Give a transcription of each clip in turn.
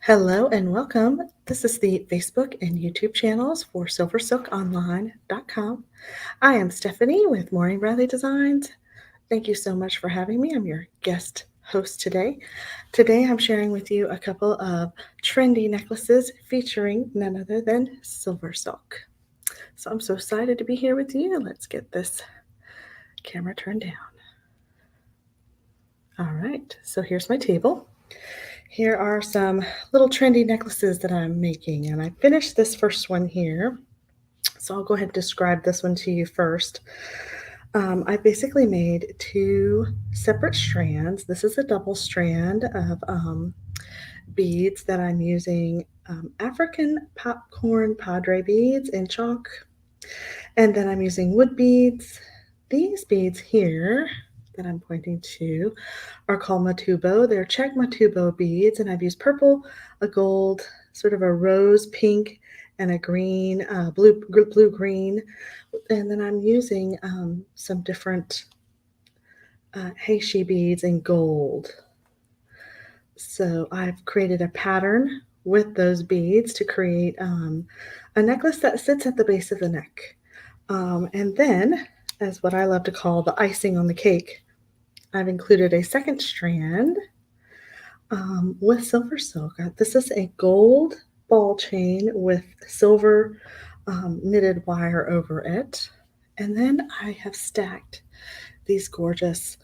Hello and welcome. This is the Facebook and YouTube channels for SilverSilkOnline.com. I am Stephanie with Maureen Bradley Designs. Thank you so much for having me. I'm your guest host today. Today I'm sharing with you a couple of trendy necklaces featuring none other than silver silk. So I'm so excited to be here with you. Let's get this camera turned down. All right, so here's my table. Here are some little trendy necklaces that I'm making, and I finished this first one here. So I'll go ahead and describe this one to you first. I basically made two separate strands. This is a double strand of beads that I'm using African Popcorn Padre beads in chalk. And then I'm using wood beads. These beads here that I'm pointing to are called matubo. They're Czech matubo beads, and I've used purple, a gold, sort of a rose pink, and a green, blue-green. And then I'm using some different heishi beads in gold. So I've created a pattern with those beads to create a necklace that sits at the base of the neck. And then, as what I love to call the icing on the cake, I've included a second strand with silver silk. This is a gold ball chain with silver knitted wire over it. And then I have stacked these gorgeous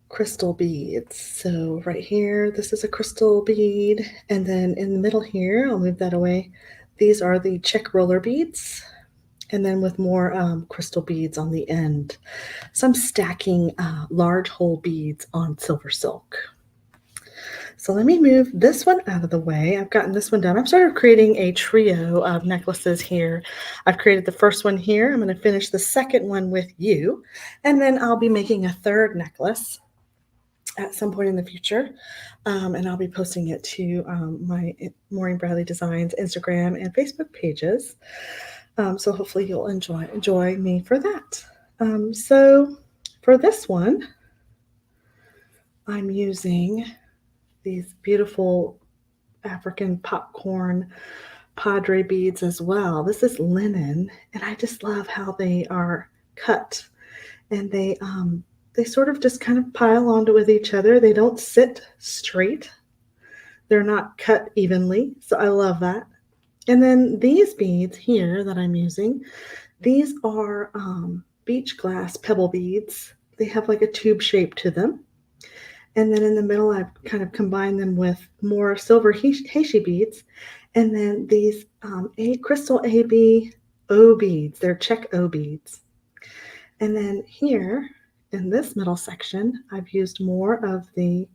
crystal beads. So right here, this is a crystal bead. And then in the middle here, I'll move that away. These are the Czech roller beads. And then with more crystal beads on the end. So I'm stacking large whole beads on silver silk. So let me move this one out of the way. I've gotten this one done. I'm sort of creating a trio of necklaces here. I've created the first one here. I'm going to finish the second one with you. And then I'll be making a third necklace at some point in the future. And I'll be posting it to my Maureen Bradley Designs Instagram and Facebook pages. So hopefully you'll enjoy me for that. So for this one, I'm using these beautiful African popcorn Padre beads as well. This is linen, and I just love how they are cut, and they sort of just kind of pile onto with each other. They don't sit straight. They're not cut evenly, so I love that. And then these beads here that I'm using, these are beach glass pebble beads. They have like a tube shape to them. And then in the middle, I've kind of combined them with more silver heishi beads. And then these crystal AB O beads. They're Czech O beads. And then here in this middle section, I've used more of the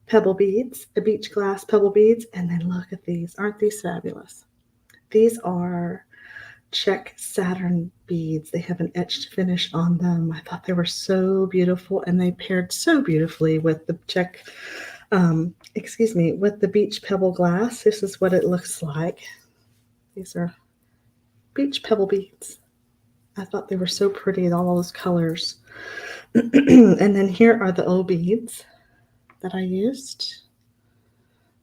pebble beads, the beach glass pebble beads. And then look at these. Aren't these fabulous? These are Czech saturn beads. They have an etched finish on them. I thought they were so beautiful, and they paired so beautifully with the Czech, with the beach pebble glass. This is what it looks like. These are beach pebble beads. I thought they were so pretty, all those colors. And then here are the O beads that I used.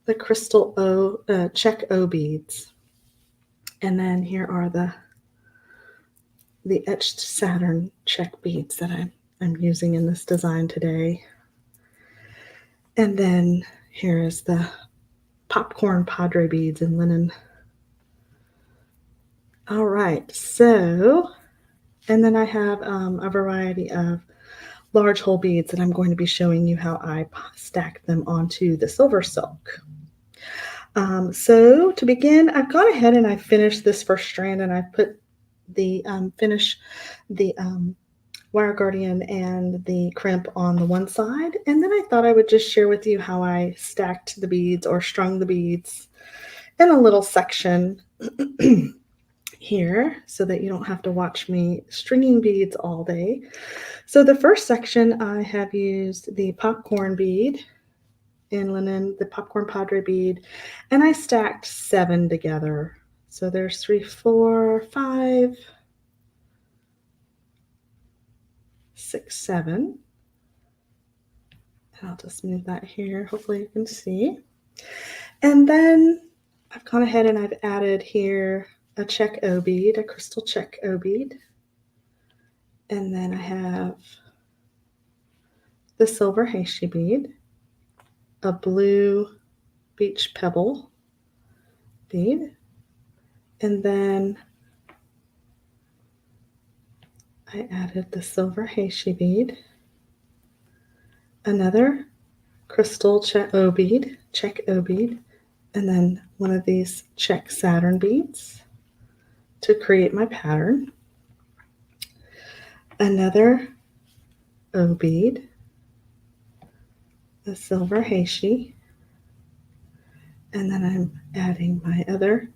The crystal O, Czech O beads. And then here are the etched Saturn Czech beads that I'm using in this design today. And then here is the Popcorn Padre beads in linen. All right, so, and then I have a variety of large hole beads that I'm going to be showing you how I stack them onto the silver silk. So to begin, I've gone ahead and I finished this first strand, and I've put the wire guardian and the crimp on the one side. And then I thought I would just share with you how I stacked the beads or strung the beads in a little section here, so that you don't have to watch me stringing beads all day. So the first section, I have used the popcorn bead in linen, the Popcorn Padre bead, and I stacked 7 together. So there's 3, 4, 5, 6, 7. And I'll just move that here. Hopefully you can see. And then I've gone ahead and I've added here a Czech O bead, a crystal Czech O bead. And then I have the silver heishi bead, a blue beach pebble bead, and then I added the silver heishi bead, another crystal Czech O bead, and then one of these Czech Saturn beads to create my pattern, another O bead, the silver heishi, and then I'm adding my other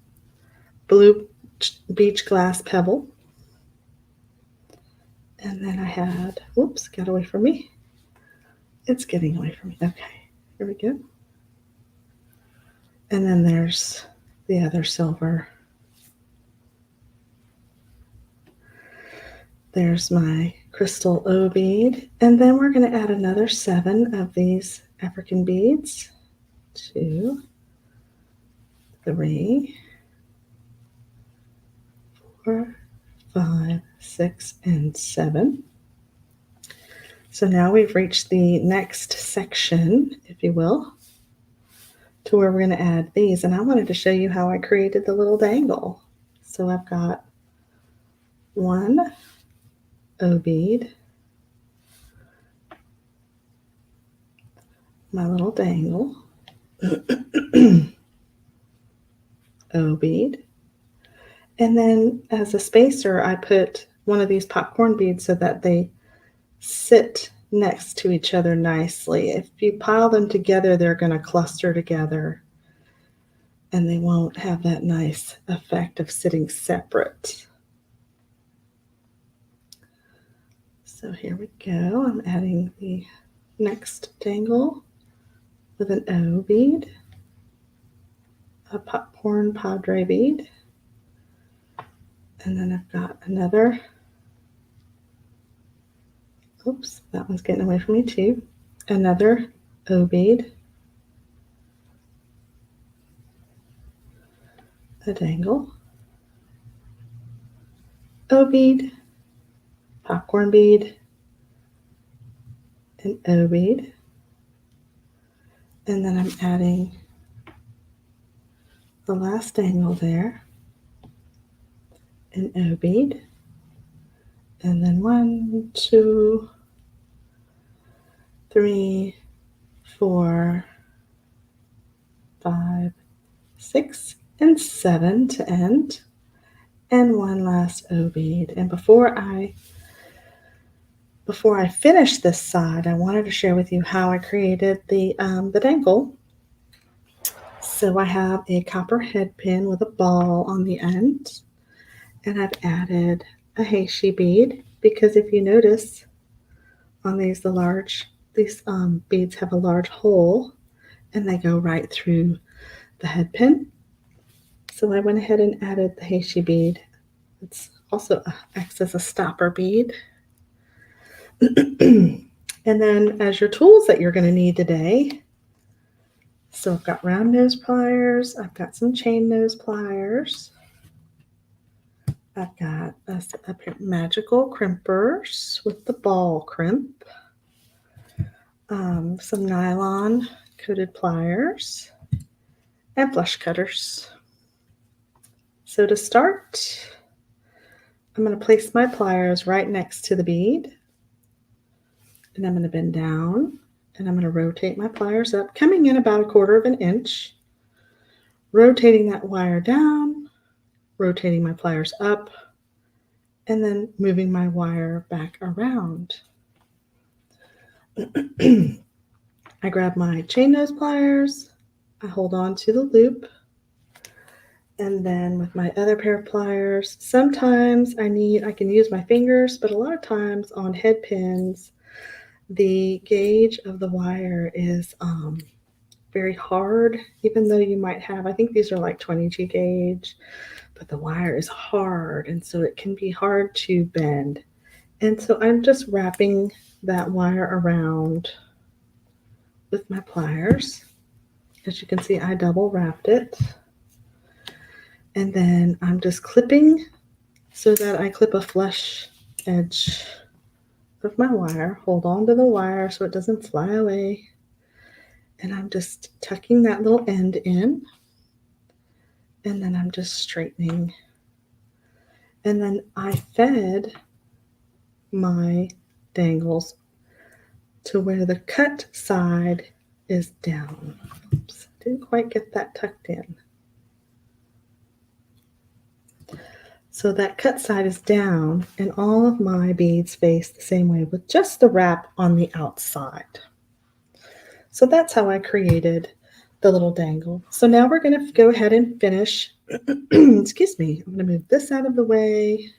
blue beach glass pebble. And then I had, whoops, got away from me. It's getting away from me. Okay, here we go. And then there's the other silver. There's my crystal O bead. And then we're going to add another 7 of these African beads. 2, 3, 4, 5, 6, and 7. So now we've reached the next section, if you will, to where we're going to add these. And I wanted to show you how I created the little dangle. So I've got 1 O bead, my little dangle, O bead, and then as a spacer I put one of these popcorn beads so that they sit next to each other nicely. If you pile them together, they're going to cluster together and they won't have that nice effect of sitting separate. So here we go. I'm adding the next dangle with an O bead, a Popcorn Padre bead, and then I've got another, oops, that one's getting away from me too, another O bead, a dangle, O bead, popcorn bead, an O bead, and then I'm adding the last dangle there, an O bead, and then 1, 2, 3, 4, 5, 6, and 7 to end, and one last O bead. And before I finish this side, I wanted to share with you how I created the dangle. So I have a copper head pin with a ball on the end, and I've added a heishi bead because if you notice on these beads have a large hole and they go right through the head pin. So I went ahead and added the heishi bead. It's also acts as a stopper bead. And then as your tools that you're going to need today, so I've got round nose pliers, I've got some chain nose pliers, I've got a magical crimpers with the ball crimp, some nylon coated pliers, and flush cutters. So to start, I'm going to place my pliers right next to the bead, and I'm going to bend down, and I'm going to rotate my pliers up, coming in about 1/4 of an inch, rotating that wire down, rotating my pliers up, and then moving my wire back around. I grab my chain nose pliers, I hold on to the loop, and then with my other pair of pliers, sometimes I can use my fingers, but a lot of times on head pins, the gauge of the wire is very hard, even though you might have, I think these are like 20G gauge, but the wire is hard, and so it can be hard to bend. And so I'm just wrapping that wire around with my pliers. As you can see, I double wrapped it. And then I'm just clipping so that I clip a flush edge of my wire. Hold on to the wire so it doesn't fly away. And I'm just tucking that little end in. And then I'm just straightening. And then I fed my dangles to where the cut side is down. Oops, didn't quite get that tucked in. So that cut side is down, and all of my beads face the same way with just the wrap on the outside. So that's how I created the little dangle. So now we're going to go ahead and finish. Excuse me. I'm going to move this out of the way.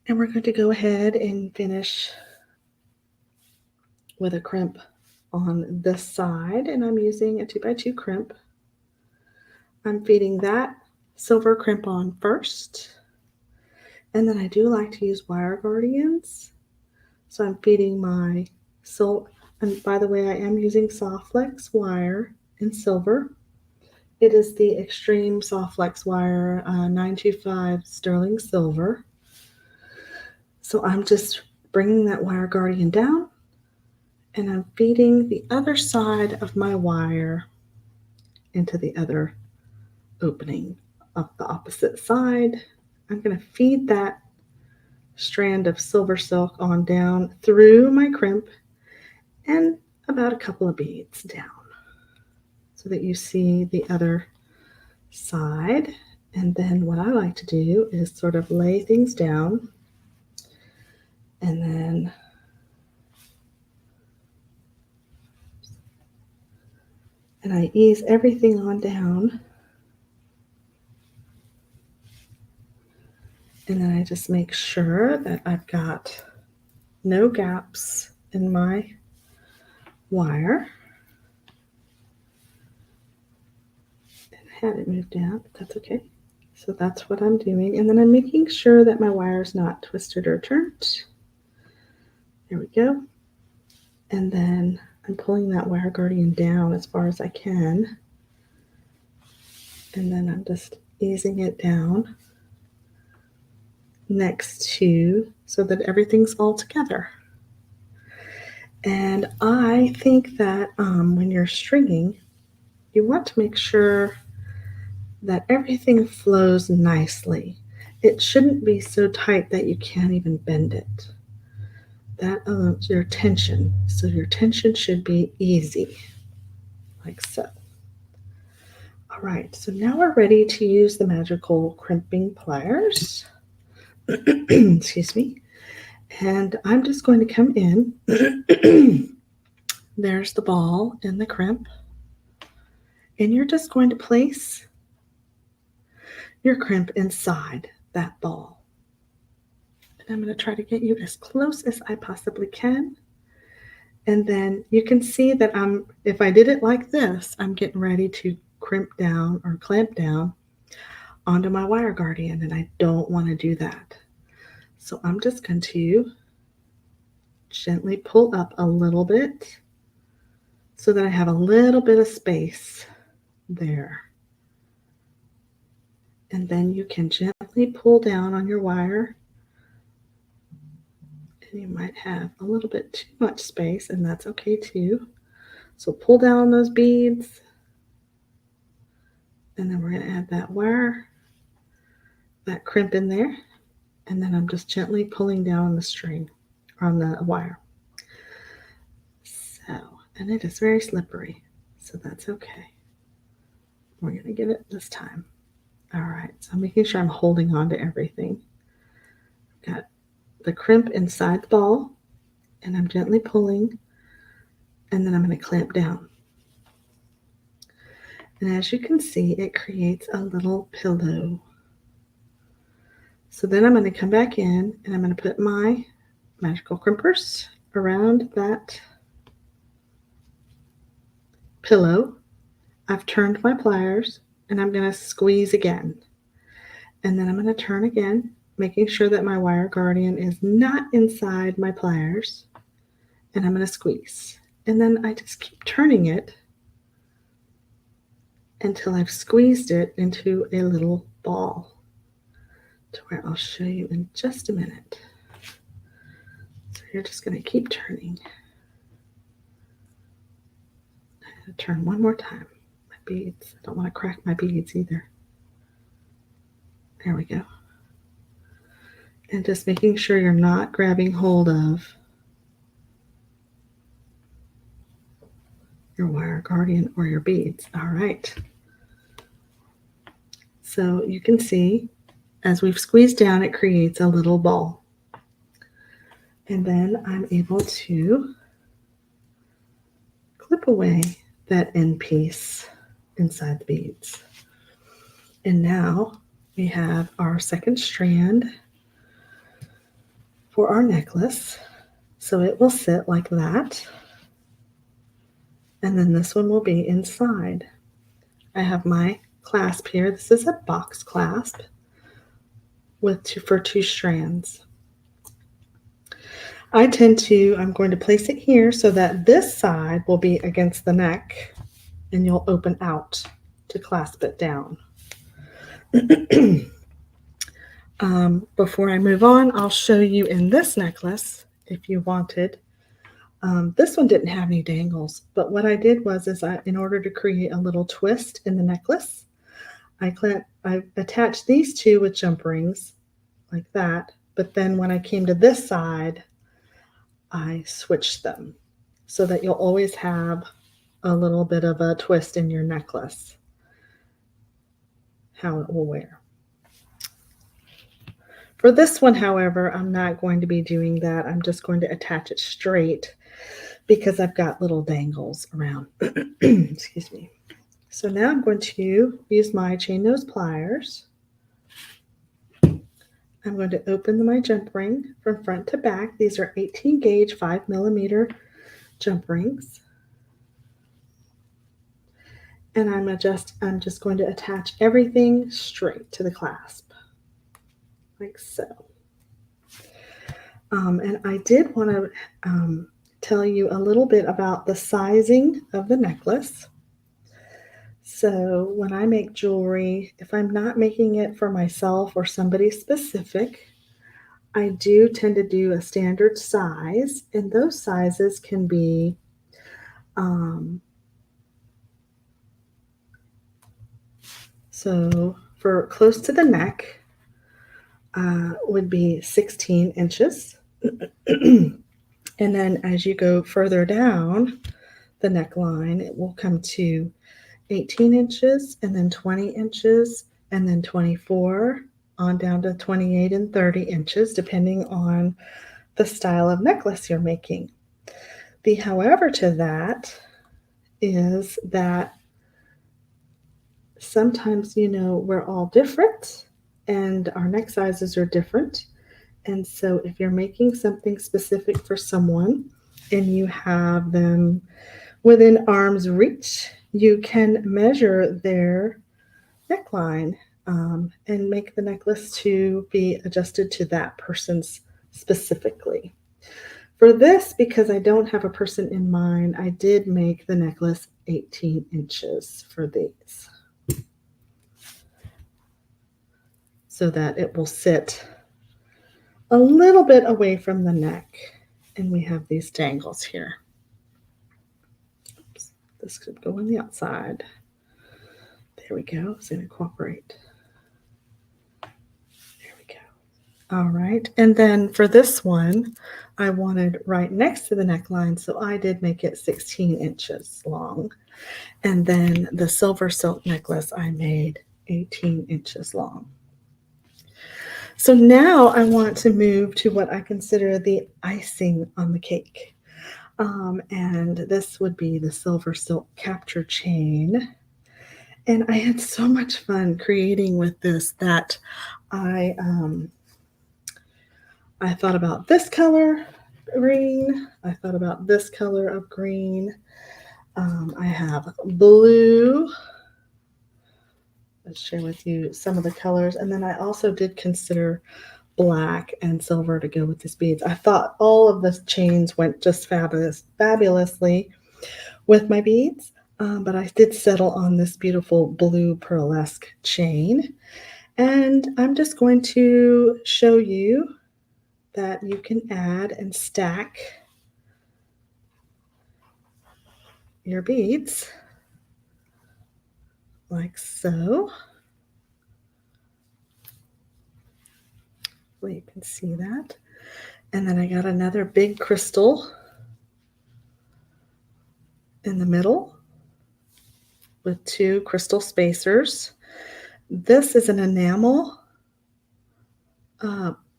And we're going to go ahead and finish with a crimp on this side. And I'm using a 2x2 crimp. I'm feeding that silver crimp on first. And then I do like to use wire guardians. So I'm feeding my silk. And by the way, I am using soft flex wire in silver. It is the Extreme Soft Flex Wire 925 sterling silver. So I'm just bringing that wire guardian down, and I'm feeding the other side of my wire into the other opening of the opposite side. I'm going to feed that strand of silver silk on down through my crimp and about a couple of beads down so that you see the other side. And then what I like to do is sort of lay things down, and then I ease everything on down, and then I just make sure that I've got no gaps in my wire. And I had it moved down, but that's okay. So that's what I'm doing, and then I'm making sure that my wire is not twisted or turned. There we go. And then I'm pulling that wire guardian down as far as I can. And then I'm just easing it down next to so that everything's all together. And I think that when you're stringing, you want to make sure that everything flows nicely. It shouldn't be so tight that you can't even bend it. That your tension. So your tension should be easy, like so. All right, so now we're ready to use the magical crimping pliers. Excuse me. And I'm just going to come in. There's the ball in the crimp. And you're just going to place your crimp inside that ball. And I'm going to try to get you as close as I possibly can. And then you can see that if I did it like this, I'm getting ready to crimp down or clamp down onto my wire guardian, and I don't want to do that. So I'm just going to gently pull up a little bit so that I have a little bit of space there. And then you can gently pull down on your wire. And you might have a little bit too much space, and that's okay too. So pull down those beads. And then we're going to add that wire, that crimp in there. And then I'm just gently pulling down on the string, or on the wire. So, and it is very slippery, so that's okay. We're going to get it this time. All right, so I'm making sure I'm holding on to everything. Got the crimp inside the ball, and I'm gently pulling, and then I'm going to clamp down. And as you can see, it creates a little pillow. So then I'm going to come back in, and I'm going to put my magical crimpers around that pillow. I've turned my pliers, and I'm going to squeeze again. And then I'm going to turn again, making sure that my wire guardian is not inside my pliers. And I'm going to squeeze. And then I just keep turning it until I've squeezed it into a little ball, to where I'll show you in just a minute. So you're just going to keep turning. I'm going to turn one more time. My beads. I don't want to crack my beads either. There we go. And just making sure you're not grabbing hold of your wire guardian or your beads. All right. So you can see as we've squeezed down, it creates a little ball. And then I'm able to clip away that end piece inside the beads. And now we have our second strand for our necklace. So it will sit like that. And then this one will be inside. I have my clasp here. This is a box clasp for 2 strands. I'm going to place it here so that this side will be against the neck and you'll open out to clasp it down. Before I move on, I'll show you in this necklace, if you wanted. This one didn't have any dangles, but what I did was, in order to create a little twist in the necklace, I attached these two with jump rings like that. But then when I came to this side, I switched them so that you'll always have a little bit of a twist in your necklace, how it will wear. For this one, however, I'm not going to be doing that. I'm just going to attach it straight because I've got little dangles around. Excuse me. So now I'm going to use my chain nose pliers. I'm going to open my jump ring from front to back. These are 18 gauge 5mm jump rings. And I'm just going to attach everything straight to the clasp, like so. And I did want to tell you a little bit about the sizing of the necklace. So when I make jewelry, if I'm not making it for myself or somebody specific, I do tend to do a standard size, and those sizes can be so for close to the neck would be 16 inches. And then as you go further down the neckline, it will come to 18 inches and then 20 inches and then 24 on down to 28 and 30 inches, depending on the style of necklace you're making. The however to that is that sometimes, we're all different and our neck sizes are different. And so if you're making something specific for someone and you have them within arm's reach, you can measure their neckline and make the necklace to be adjusted to that person's specifically. For this, because I don't have a person in mind, I did make the necklace 18 inches for these, so that it will sit a little bit away from the neck. And we have these dangles here. Oops, this could go on the outside. There we go. It's going to cooperate. There we go. All right. And then for this one, I wanted right next to the neckline, so I did make it 16 inches long. And then the SilverSilk necklace I made 18 inches long. So now I want to move to what I consider the icing on the cake. And this would be the SilverSilk capture chain. And I had so much fun creating with this that I thought about this color, green. I thought about this color of green. I have blue. Let's share with you some of the colors. And then I also did consider black and silver to go with these beads. I thought all of the chains went just fabulously with my beads, but I did settle on this beautiful blue pearlesque chain. And I'm just going to show you that you can add and stack your beads like so. Well, you can see that. And then I got another big crystal in the middle with 2 crystal spacers. This is an enamel,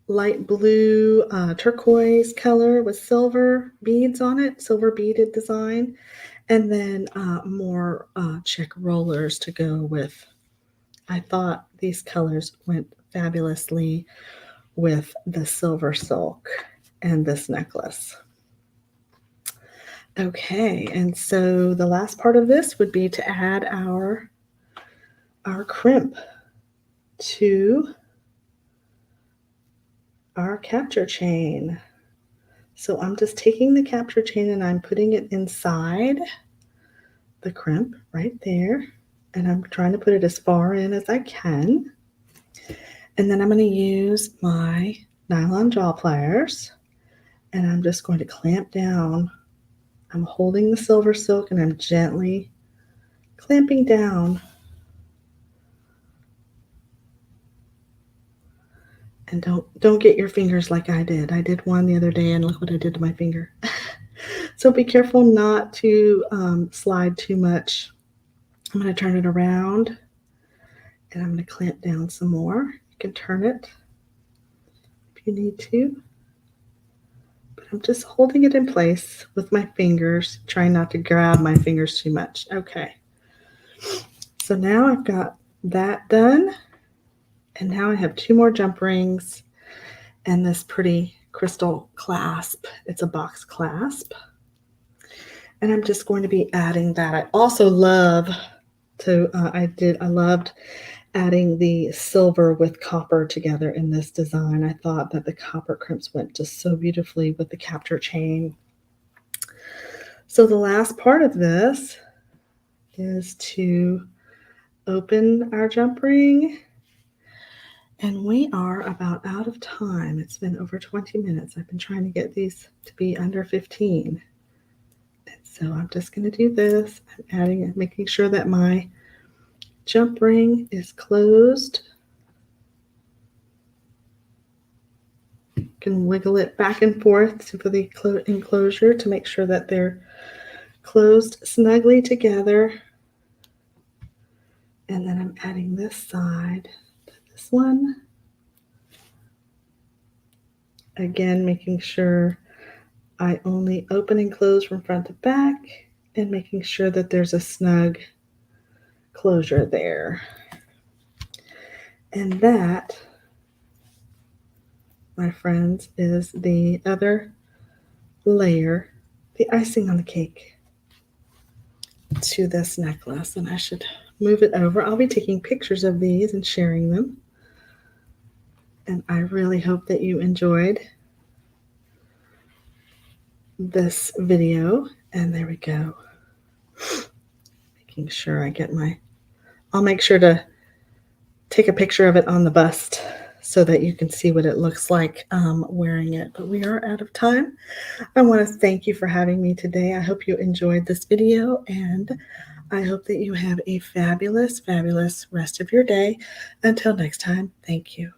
light blue turquoise color with silver beads on it, silver beaded design, and then more Czech rollers to go with. I thought these colors went fabulously with the SilverSilk and this necklace. Okay, and so the last part of this would be to add our crimp to our capture chain. So I'm just taking the capture chain and I'm putting it inside the crimp right there. And I'm trying to put it as far in as I can. And then I'm going to use my nylon jaw pliers and I'm just going to clamp down. I'm holding the SilverSilk and I'm gently clamping down. And don't get your fingers like I did. I did one the other day and look what I did to my finger. So be careful not to slide too much. I'm going to turn it around and I'm going to clamp down some more. You can turn it if you need to. But I'm just holding it in place with my fingers, trying not to grab my fingers too much. Okay. So now I've got that done. And now I have 2 more jump rings and this pretty crystal clasp. It's a box clasp. And I'm just going to be adding that. I also love I loved adding the silver with copper together in this design. I thought that the copper crimps went just so beautifully with the capture chain. So the last part of this is to open our jump ring. And we are about out of time. It's been over 20 minutes. I've been trying to get these to be under 15. And so I'm just going to do this. I'm adding and making sure that my jump ring is closed. You can wiggle it back and forth for the enclosure to make sure that they're closed snugly together. And then I'm adding this side. This one. Again, making sure I only open and close from front to back and making sure that there's a snug closure there. And that, my friends, is the other layer, the icing on the cake to this necklace. And I should move it over. I'll be taking pictures of these and sharing them. And I really hope that you enjoyed this video. And there we go. Making sure I get I'll make sure to take a picture of it on the bust so that you can see what it looks like wearing it. But we are out of time. I want to thank you for having me today. I hope you enjoyed this video and I hope that you have a fabulous, fabulous rest of your day. Until next time, thank you.